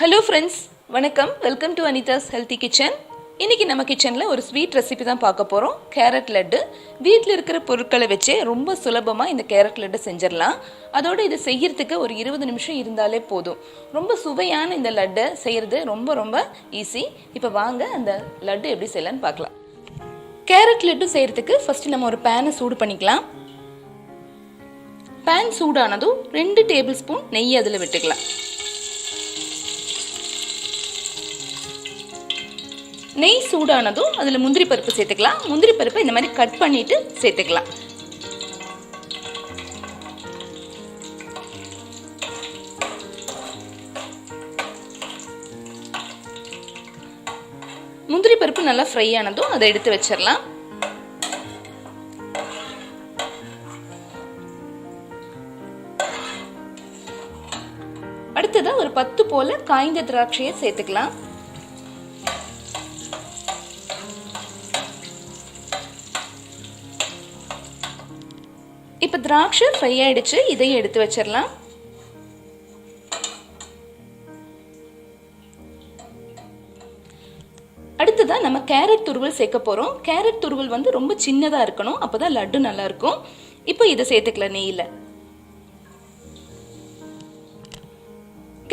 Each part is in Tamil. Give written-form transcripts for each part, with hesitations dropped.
Hello friends, வணக்கம். Welcome to Anitha's healthy kitchen. இன்னைக்கு நம்ம கிச்சனில் ஒரு ஸ்வீட் ரெசிபி தான் பார்க்க போகிறோம். கேரட் லட்டு. வீட்டில் இருக்கிற பொருட்களை வச்சே ரொம்ப சுலபமாக இந்த கேரட் லட்டு செஞ்சிடலாம். அதோடு இது செய்யறதுக்கு ஒரு 20 நிமிஷம் இருந்தாலே போதும். ரொம்ப சுவையான இந்த லட்டை செய்கிறது ரொம்ப ஈஸி. இப்போ வாங்க அந்த லட்டு எப்படி செய்யலான்னு பார்க்கலாம். கேரட் லட்டு செய்கிறதுக்கு ஃபஸ்ட்டு நம்ம ஒரு பேனை சூடு பண்ணிக்கலாம். பேன் சூடானதும் 2 டேபிள் ஸ்பூன் நெய் அதில் விட்டுக்கலாம். நெய் சூடானதும் அதில் முந்திரி பருப்பு சேர்த்துக்கலாம். முந்திரி பருப்பை இந்த மாதிரி கட் பண்ணிட்டு சேர்த்துக்கலாம். முந்திரி பருப்பு நல்லா ஃப்ரை ஆனதும் அதை எடுத்து வச்சிடலாம். அடுத்ததான் ஒரு 10 போல காய்ந்த திராட்சையை சேர்த்துக்கலாம். இப்போ திராட்சை ஃப்ரை ஆயிடுச்சு. இதையும் எடுத்து வச்சிடலாம். அடுத்ததான் நம்ம கேரட் துருவல் சேர்க்க போறோம். கேரட் துருவல் ரொம்ப சின்னதா இருக்கணும், அப்பதான் லட்டு நல்லா இருக்கும். இப்போ இதை சேர்த்துக்கலாம் நெய்யில்.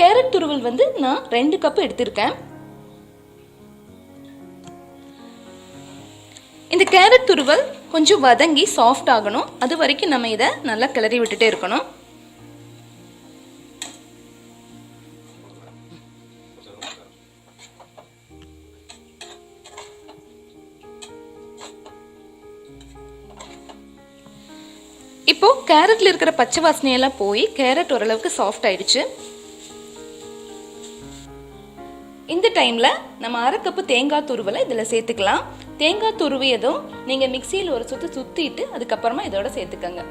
கேரட் துருவல் நான் 2 கப் எடுத்திருக்கேன். இந்த கேரட் துருவல் கொஞ்சம் வதங்கி சாஃப்ட் ஆகணும். அது வரைக்கும் நம்ம இதை நல்லா கிளறி விட்டுட்டே இருக்கணும். இப்போ கேரட்ல இருக்கிற பச்சை வாசனையெல்லாம் போய் கேரட் ஓரளவுக்கு சாஃப்ட் ஆயிடுச்சு. இந்த டைம்ல நம்ம 1/2 கப்பு தேங்காய் துருவலை இதில் சேர்த்துக்கலாம். தேங்காய் துருவியதும் நீங்க மிக்சியில் ஒரு சுத்து சுத்திட்டு அதுக்கப்புறமா இதோட சேர்த்துக்கங்க.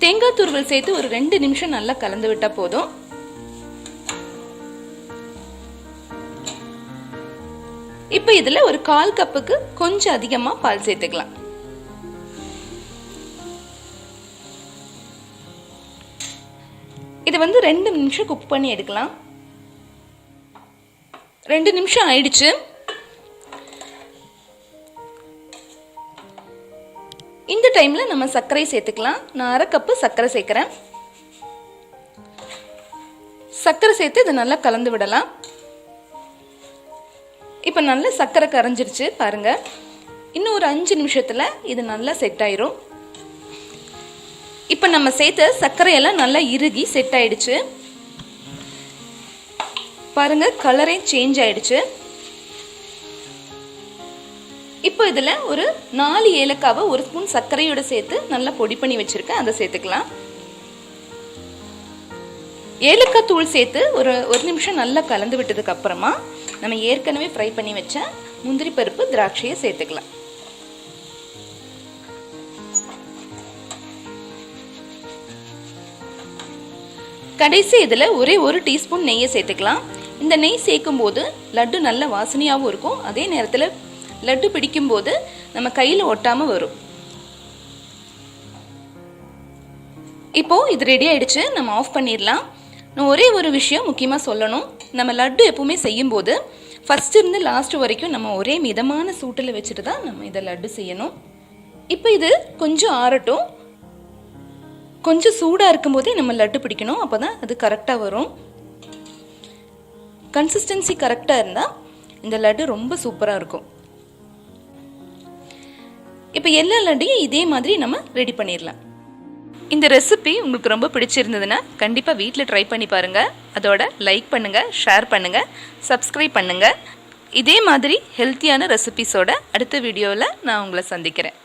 தேங்காய் துருவல் சேர்த்து ஒரு 2 நிமிஷம் நல்லா கலந்து விட்டா போதும். இப்போ இதுல ஒரு 1/4 கப்புக்கு கொஞ்சம் அதிகமா பால் சேர்த்துக்கலாம். இது 2 நிமிஷம் குக் பண்ணி எடுக்கலாம். 2 நிமிஷம் ஆயிடுச்சு. இந்த டைம்ல நம்ம சர்க்கரை சேர்த்துக்கலாம். நான் 1/2 கப்பு சர்க்கரை சேர்க்கிறேன். சர்க்கரை சேர்த்து இதை நல்லா கலந்து விடலாம். இப்போ நல்லா சர்க்கரை கரைஞ்சிருச்சு பாருங்க. இன்னும் ஒரு 5 நிமிஷத்துல இது நல்லா செட் ஆயிரும். இப்போ நம்ம சேர்த்த சர்க்கரையெல்லாம் நல்லா இறுகி செட் ஆயிடுச்சு பாருங்க. கலரே சேஞ்ச் ஆயிடுச்சு. இப்போ இதுல ஒரு 4 ஏலக்காவை 1 ஸ்பூன் சர்க்கரையோட சேர்த்து நல்லா பொடி பண்ணி வச்சிருக்கேன். அதை சேர்த்துக்கலாம். ஏலக்காய் தூள் சேர்த்து ஒரு 1 நிமிஷம் நல்லா கலந்து விட்டதுக்கு அப்புறமா நம்ம ஏற்கனவே ஃப்ரை பண்ணி வச்ச முந்திரி பருப்பு திராட்சையை சேர்த்துக்கலாம். கடைசி இதில் ஒரே 1 டீஸ்பூன் நெய்யை சேர்த்துக்கலாம். இந்த நெய் சேர்க்கும் போது லட்டு நல்ல வாசனையாகவும் இருக்கும். அதே நேரத்தில் லட்டு பிடிக்கும் போது நம்ம கையில் ஒட்டாமல் வரும். இப்போ இது ரெடி ஆயிடுச்சு. நம்ம ஆஃப் பண்ணிடலாம். நான் ஒரே ஒரு விஷயம் முக்கியமாக சொல்லணும். நம்ம லட்டு எப்பவுமே செய்யும் போது ஃபர்ஸ்ட் இருந்து லாஸ்ட் வரைக்கும் நம்ம ஒரே மிதமான சூட்டில் வச்சுட்டு தான் நம்ம இதை லட்டு செய்யணும். இப்போ இது கொஞ்சம் ஆறட்டும். கொஞ்சம் சூடாக இருக்கும்போதே நம்ம லட்டு பிடிக்கணும். அப்போ தான் அது கரெக்டாக வரும். கன்சிஸ்டன்சி கரெக்டாக இருந்தால் இந்த லட்டு ரொம்ப சூப்பராக இருக்கும். இப்போ எல்லா லட்டையும் இதே மாதிரி நம்ம ரெடி பண்ணிடலாம். இந்த ரெசிபி உங்களுக்கு ரொம்ப பிடிச்சிருந்ததுன்னா கண்டிப்பாக வீட்டில் ட்ரை பண்ணி பாருங்கள். அதோட லைக் பண்ணுங்கள், ஷேர் பண்ணுங்கள், சப்ஸ்கிரைப் பண்ணுங்கள். இதே மாதிரி ஹெல்த்தியான ரெசிபிஸோட அடுத்த வீடியோவில் நான் உங்களை சந்திக்கிறேன்.